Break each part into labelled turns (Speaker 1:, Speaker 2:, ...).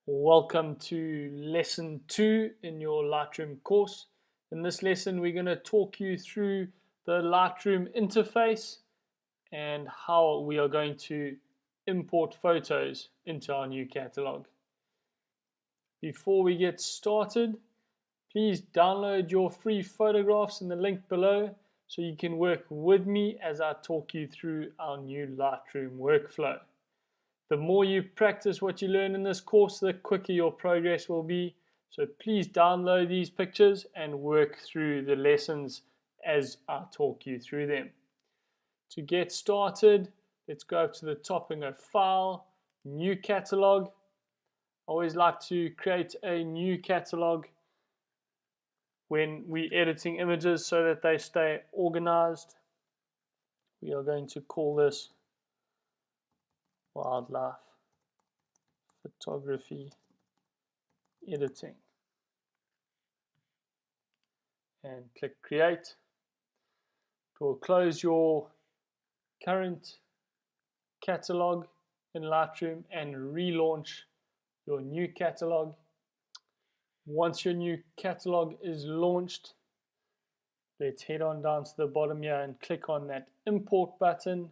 Speaker 1: Welcome to lesson 2 in your Lightroom course. In this lesson, we're going to talk you through the Lightroom interface and how we are going to import photos into our new catalog. Before we get started, please download your free photographs in the link below so you can work with me as I talk you through our new Lightroom workflow. The more you practice what you learn in this course, the quicker your progress will be. So please download these pictures and work through the lessons as I talk you through them. To get started, let's go up to the top and go File, New Catalog. I always like to create a new catalog when we're editing images so that they stay organized. We are going to call this Wildlife Photography Editing and click Create. It will close your current catalog in Lightroom and relaunch your new catalog. Once your new catalog is launched, let's head on down to the bottom here and click on that Import button.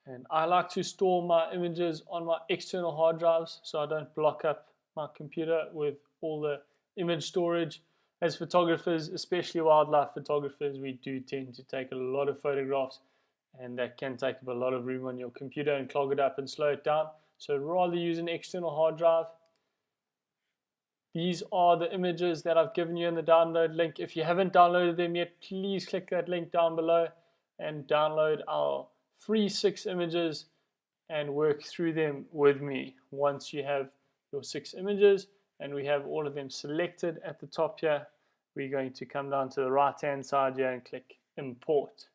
Speaker 1: And I like to store my images on my external hard drives so I don't block up my computer with all the image storage. As photographers, especially wildlife photographers, we do tend to take a lot of photographs, and that can take up a lot of room on your computer and clog it up and slow it down. So rather use an external hard drive. These are the images that I've given you in the download link. If you haven't downloaded them yet, please click that link down below and download our free 6 images and work through them with me. Once you have your 6 images and we have all of them selected at the top here, we're going to come down to the right hand side here and click Import.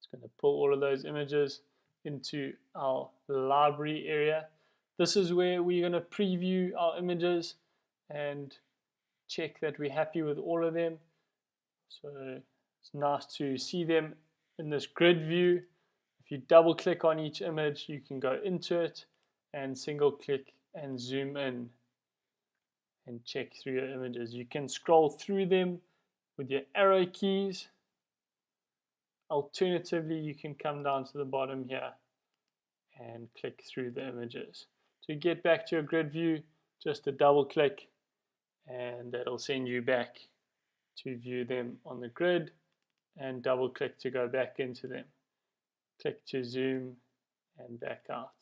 Speaker 1: It's going to pull all of those images into our library area. This is where we're going to preview our images and check that we're happy with all of them. So it's nice to see them in this grid view. If you double click on each image, you can go into it and single click and zoom in and check through your images. You can scroll through them with your arrow keys. Alternatively, you can come down to the bottom here and click through the images. To get back to your grid view, just a double click and that'll send you back to view them on the grid, and double click to go back into them. Click to zoom and back out,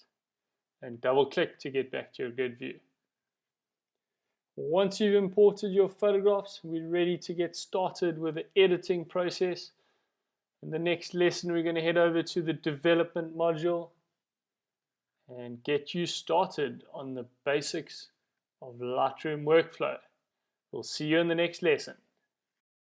Speaker 1: and double click to get back to your grid view. Once you've imported your photographs, we're ready to get started with the editing process. In the next lesson, we're going to head over to the development module and get you started on the basics of Lightroom workflow. We'll see you in the next lesson.